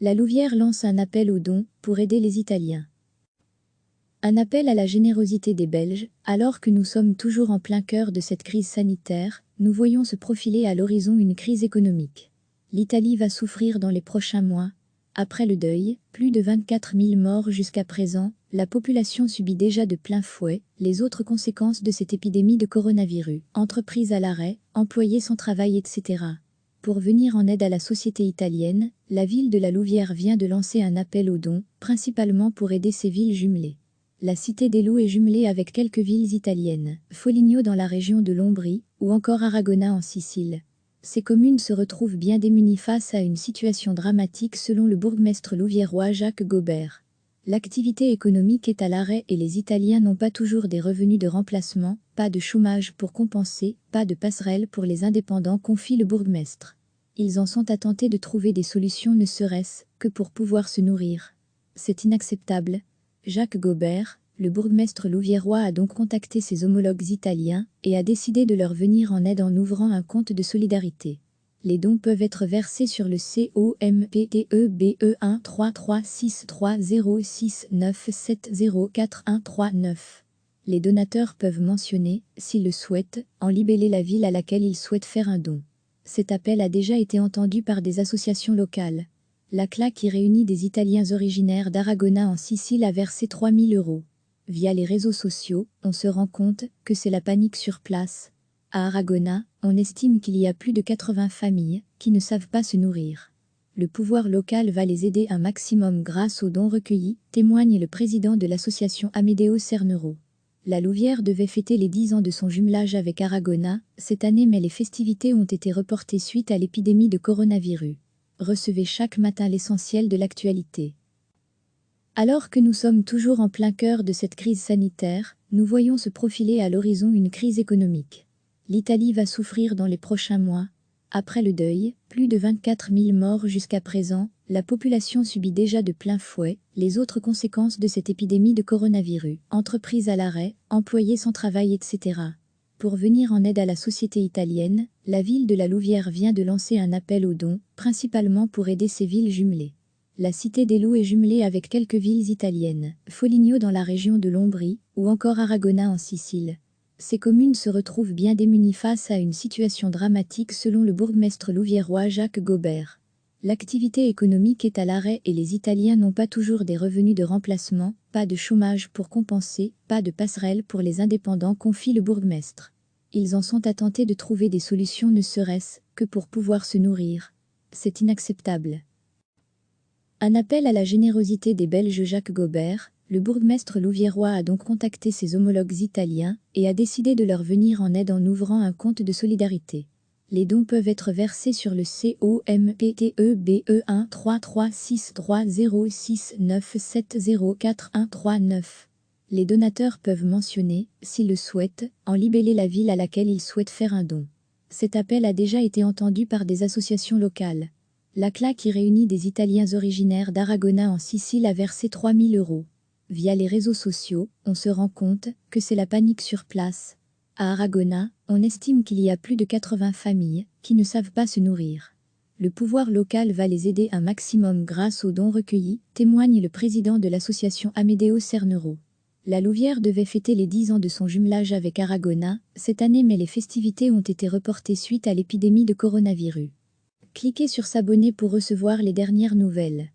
La Louvière lance un appel aux dons pour aider les Italiens. Un appel à la générosité des Belges, alors que nous sommes toujours en plein cœur de cette crise sanitaire, nous voyons se profiler à l'horizon une crise économique. L'Italie va souffrir dans les prochains mois. Après le deuil, plus de 24 000 morts jusqu'à présent, la population subit déjà de plein fouet les autres conséquences de cette épidémie de coronavirus. Entreprises à l'arrêt, employés sans travail, etc. Pour venir en aide à la société italienne, la ville de la Louvière vient de lancer un appel aux dons, principalement pour aider ses villes jumelées. La cité des Loups est jumelée avec quelques villes italiennes, Foligno dans la région de l'Ombrie, ou encore Aragona en Sicile. Ces communes se retrouvent bien démunies face à une situation dramatique selon le bourgmestre louviérois Jacques Gaubert. L'activité économique est à l'arrêt et les Italiens n'ont pas toujours des revenus de remplacement, pas de chômage pour compenser, pas de passerelle pour les indépendants, confie le bourgmestre. Ils en sont à tenter de trouver des solutions ne serait-ce que pour pouvoir se nourrir. C'est inacceptable. Jacques Gaubert, le bourgmestre louviérois, a donc contacté ses homologues italiens et a décidé de leur venir en aide en ouvrant un compte de solidarité. Les dons peuvent être versés sur le COMPTEBE13363069069704139. Les donateurs peuvent mentionner, s'ils le souhaitent, en libellé la ville à laquelle ils souhaitent faire un don. Cet appel a déjà été entendu par des associations locales. La CLA, qui réunit des Italiens originaires d'Aragona en Sicile, a versé 3 000 €. Via les réseaux sociaux, on se rend compte que c'est la panique sur place. À Aragona, on estime qu'il y a plus de 80 familles qui ne savent pas se nourrir. Le pouvoir local va les aider un maximum grâce aux dons recueillis, témoigne le président de l'association Amedeo Cernero. La Louvière devait fêter les 10 ans de son jumelage avec Aragona cette année, mais les festivités ont été reportées suite à l'épidémie de coronavirus. Recevez chaque matin l'essentiel de l'actualité. Alors que nous sommes toujours en plein cœur de cette crise sanitaire, nous voyons se profiler à l'horizon une crise économique. L'Italie va souffrir dans les prochains mois. Après le deuil, plus de 24 000 morts jusqu'à présent, la population subit déjà de plein fouet les autres conséquences de cette épidémie de coronavirus. Entreprises à l'arrêt, employés sans travail, etc. Pour venir en aide à la société italienne, la ville de la Louvière vient de lancer un appel aux dons, principalement pour aider ses villes jumelées. La cité des Loups est jumelée avec quelques villes italiennes, Foligno dans la région de l'Ombrie, ou encore Aragona en Sicile. Ces communes se retrouvent bien démunies face à une situation dramatique selon le bourgmestre louviérois Jacques Gaubert. L'activité économique est à l'arrêt et les Italiens n'ont pas toujours des revenus de remplacement, pas de chômage pour compenser, pas de passerelle pour les indépendants, confie le bourgmestre. Ils en sont à tenter de trouver des solutions ne serait-ce que pour pouvoir se nourrir. C'est inacceptable. Un appel à la générosité des Belges. Jacques Gaubert, le bourgmestre louviérois, a donc contacté ses homologues italiens et a décidé de leur venir en aide en ouvrant un compte de solidarité. Les dons peuvent être versés sur le COMPTEBE133630690704139. Les donateurs peuvent mentionner, s'ils le souhaitent, en libellé la ville à laquelle ils souhaitent faire un don. Cet appel a déjà été entendu par des associations locales. La CLA, qui réunit des Italiens originaires d'Aragona en Sicile, a versé 3 000 €. Via les réseaux sociaux, on se rend compte que c'est la panique sur place. À Aragona, on estime qu'il y a plus de 80 familles qui ne savent pas se nourrir. Le pouvoir local va les aider un maximum grâce aux dons recueillis, témoigne le président de l'association Amedeo Cernero. La Louvière devait fêter les 10 ans de son jumelage avec Aragona cette année, mais les festivités ont été reportées suite à l'épidémie de coronavirus. Cliquez sur s'abonner pour recevoir les dernières nouvelles.